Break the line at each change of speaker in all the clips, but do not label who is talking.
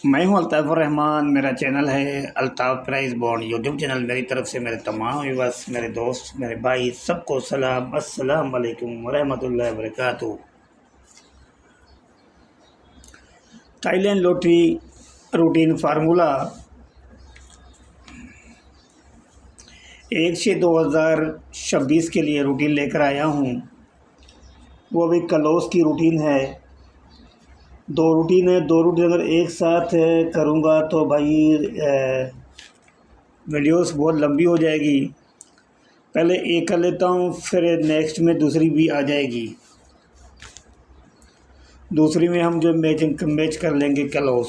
मैं हूं अल्ताफ़ुर रहमान। मेरा चैनल है Altaf prize bond YouTube channel. मेरी तरफ से मेरे तमाम व्यूअर्स, मेरे दोस्त, मेरे भाई, सबको सलाम, अस्सलाम वालेकुम व रहमतुल्लाहि व बरकातुहू। थाईलैंड लॉटरी रूटीन फार्मूला 1/6/2026 के लिए रूटीन लेकर आया हूं। वो भी क्लोज की रूटीन है। दो रूटीन है, दो रूटीन अगर एक साथ करूँगा तो भाई वीडियोस बहुत लंबी हो जाएगी। पहले एक कर लेता हूँ, फिर नेक्स्ट में दूसरी भी आ जाएगी। दूसरी में हम जो मैच कर लेंगे क्लोज।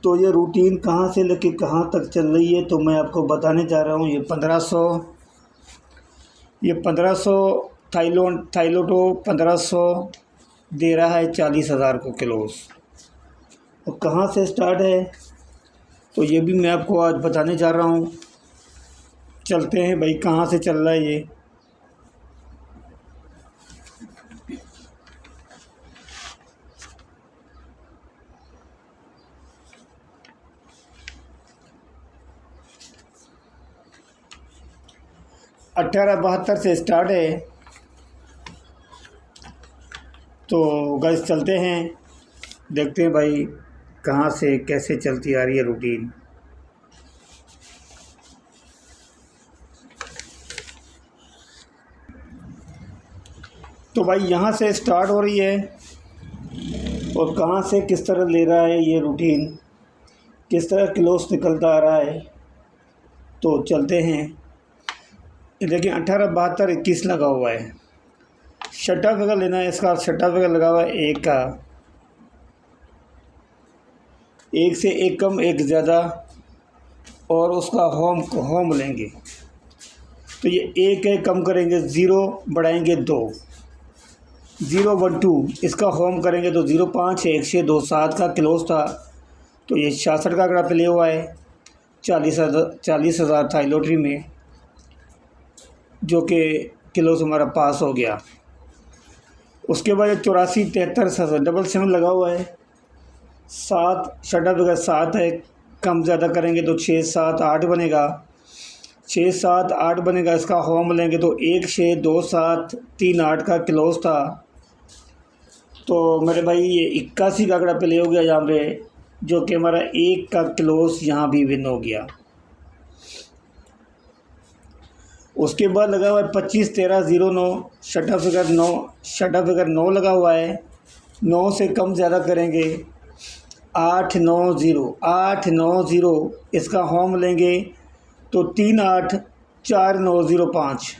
तो ये रूटीन कहाँ से लेके कहाँ तक चल रही है तो मैं आपको बताने जा रहा हूँ। ये 1500 थाईलोटो 1500 दे रहा है 40,000 को क्लोज। और कहाँ से स्टार्ट है तो ये भी मैं आपको आज बताने जा रहा हूँ। चलते हैं भाई, कहाँ से चल रहा है ये। $18.72 से स्टार्ट है। तो गाइस चलते हैं, देखते हैं भाई कहाँ से कैसे चलती आ रही है रूटीन। तो भाई यहाँ से स्टार्ट हो रही है और कहाँ से किस तरह ले रहा है ये रूटीन, किस तरह क्लोज निकलता आ रहा है। तो चलते हैं। देखिए 18/72 लगा हुआ है। शटा फिगर लेना है, इसका शटा फिगर लगा हुआ है एक का। एक से एक कम एक ज़्यादा और उसका होम लेंगे। तो ये एक है, कम करेंगे 0, बढ़ाएंगे 2, 0 1 2। इसका होम करेंगे तो 0 5 1 6 2 7 का क्लोज था। तो ये 66 का आंकड़ा प्ले हुआ है 40,000 था लॉटरी में, जो कि क्लोज हमारा पास हो गया। उसके बाद 84 73 डबल 7 लगा हुआ है। 7 शटा फिगर 7 है, कम ज़्यादा करेंगे तो 6 7 8 बनेगा। 6 7 8 बनेगा। इसका होम लेंगे तो 1 6 2 7 3 8 का क्लोज था। तो मेरे भाई ये 81 का आंकड़ा प्ले हो गया यहाँ पे, जो कि हमारा एक का क्लोज यहाँ भी विन हो गया। उसके बाद लगा हुआ है 25 13 0 9 शटा फिगर 9 लगा हुआ है। 9 से कम ज़्यादा करेंगे 8 9 0 8 9 0। इसका होम लेंगे तो 3 8 4 9 0 5।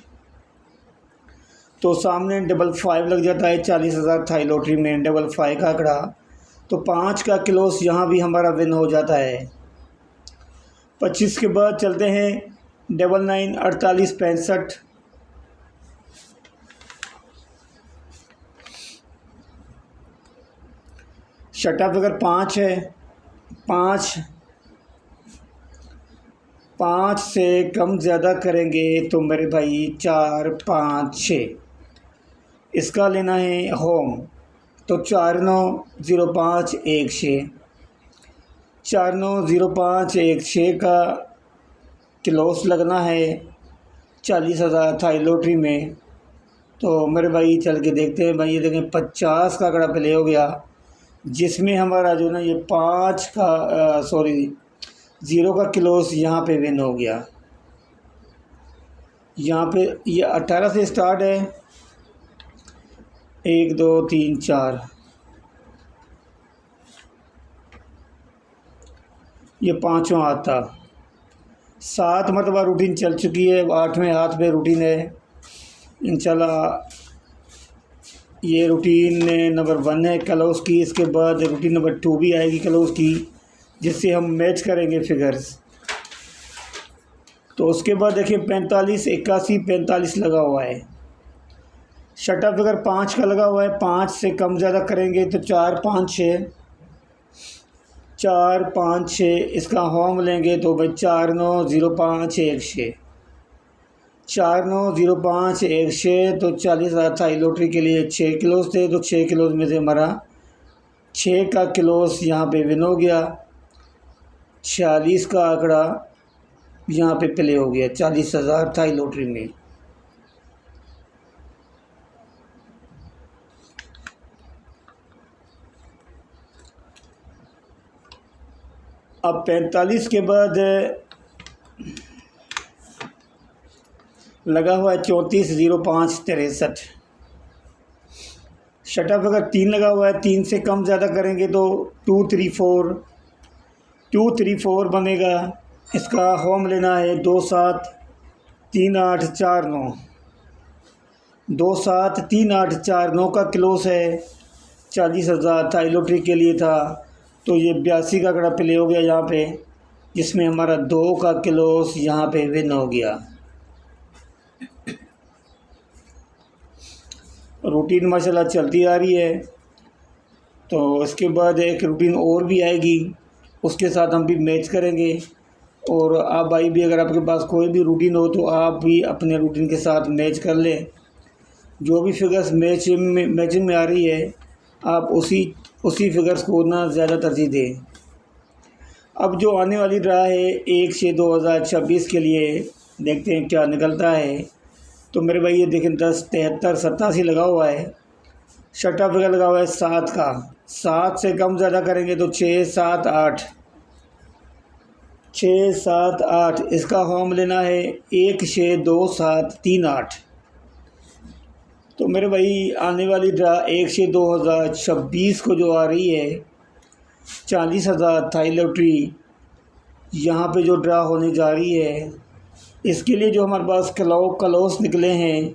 तो सामने डबल 5 लग जाता है। 40,000 था लॉटरी में डबल 5 का आंकड़ा। तो 5 का क्लोज यहाँ भी हमारा विन हो जाता है। 25 के बाद चलते हैं 99 48 65। शटा फिगर 5 है। 5 से कम ज़्यादा करेंगे तो मेरे भाई 4 5 6। इसका लेना है होम तो 4 9 0 5 1 6। 4 9 0 5 1 6 का क्लोज लगना है 40,000 था लॉटरी में। तो मेरे भाई चल के देखते हैं भाई। ये देखें 50 का आंकड़ा प्ले हो गया, जिसमें हमारा जो ना ये 5 का 0 का क्लोज यहाँ पे विन हो गया। यहाँ पे ये 18 से स्टार्ट है। 1 2 3 4, ये पाँचवा हाथ था। 7 मरतबा रूटीन चल चुकी है, 8वें हाथ पे रूटीन है इंशाल्लाह। ये रूटीन नंबर 1 है क्लोज की। इसके बाद रूटीन नंबर 2 भी आएगी क्लोज की, जिससे हम मैच करेंगे फिगर्स। तो उसके बाद देखिए 45 81 45 लगा हुआ है। शटा फिगर 5 का लगा हुआ है। 5 से कम ज़्यादा करेंगे तो 4 5 6 4 5 6। इसका होम लेंगे तो भाई 4 9 0 5 1 6। 4 9 0 5 1 6। तो 40,000 था लॉटरी के लिए 6 क्लोज थे। तो 6 क्लोज में से हमारा 6 का क्लोज यहाँ पे विन हो गया, 46 का आंकड़ा यहाँ पे प्ले हो गया, 40,000 था लॉटरी में। अब 45 के बाद लगा हुआ है 34,05,63। शटअप अगर 3 लगा हुआ है, 3 से कम ज़्यादा करेंगे तो 234 बनेगा। इसका होम लेना है 273849, 273849 का क्लोज है, 40,000 था लॉटरी के लिए था। तो ये 82 का आंकड़ा प्ले हो गया यहाँ पे, जिसमें हमारा 2 का क्लोज यहाँ पे विन हो गया। रूटीन माशाल्लाह चलती आ रही है। तो इसके बाद एक रूटीन और भी आएगी, उसके साथ हम भी मैच करेंगे। और आप भाई भी अगर आपके पास कोई भी रूटीन हो तो आप भी अपने रूटीन के साथ मैच कर लें। जो भी फिगर्स मैचिंग में आ रही है, आप उसी फिगर्स को ना ज़्यादा तरजीह दें। अब जो आने वाली ड्रा है 1/6/2026 के लिए, देखते हैं क्या निकलता है। तो मेरे भाई ये देखें 10 73 87 लगा हुआ है। छठा फिगर लगा हुआ है 7 का, 7 से कम ज़्यादा करेंगे तो 6 7 8, 6 7 8। इसका होम लेना है 1/6/2738। तो मेरे भाई आने वाली ड्रा 1/6/2026 को जो आ रही है, 40,000 थाई लॉटरी यहाँ पे जो ड्रा होने जा रही है, इसके लिए जो हमारे पास क्लोज निकले हैं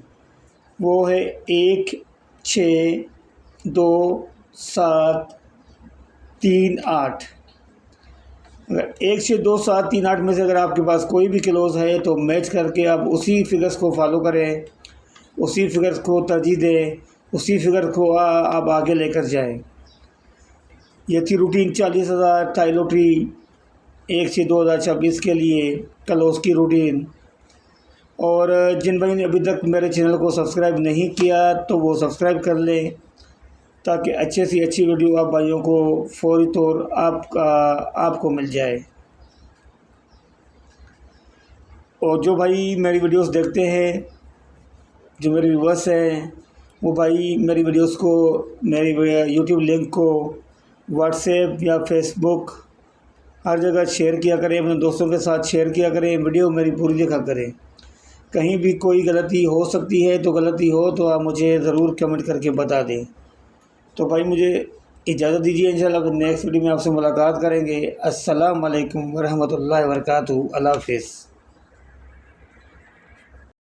वो है 1/6/2738। अगर 1/6/2738 में से अगर आपके पास कोई भी क्लोज है तो मैच करके आप उसी फिगर्स को फॉलो करें, उसी फिगर्स को तरजीह दें, उसी फिगर को आप आगे लेकर जाएं। ये थी रूटीन 40,000 थाई लॉटरी 1/6/2026 के लिए क्लोज की रूटीन। और जिन भाई ने अभी तक मेरे चैनल को सब्सक्राइब नहीं किया तो वो सब्सक्राइब कर लें, ताकि अच्छे से अच्छी वीडियो आप भाइयों को फौरी तौर आपको मिल जाए। और जो भाई मेरी वीडियोस देखते हैं, जो मेरे व्यूअर्स हैं, वो भाई मेरी वीडियोस को, मेरी यूट्यूब लिंक को व्हाट्सएप या फेसबुक हर जगह शेयर किया करें, अपने दोस्तों के साथ शेयर किया करें, वीडियो मेरी पूरी देखा करें। कहीं भी कोई गलती हो सकती है तो गलती हो तो आप मुझे ज़रूर कमेंट करके बता दें। तो भाई मुझे इजाज़त दीजिए, इंशाल्लाह नेक्स्ट वीडियो में आपसे मुलाकात करेंगे। अस्सलाम वालेकुम वरहमतुल्लाहि वबरकातुहू। अल्लाह हाफ़िज़।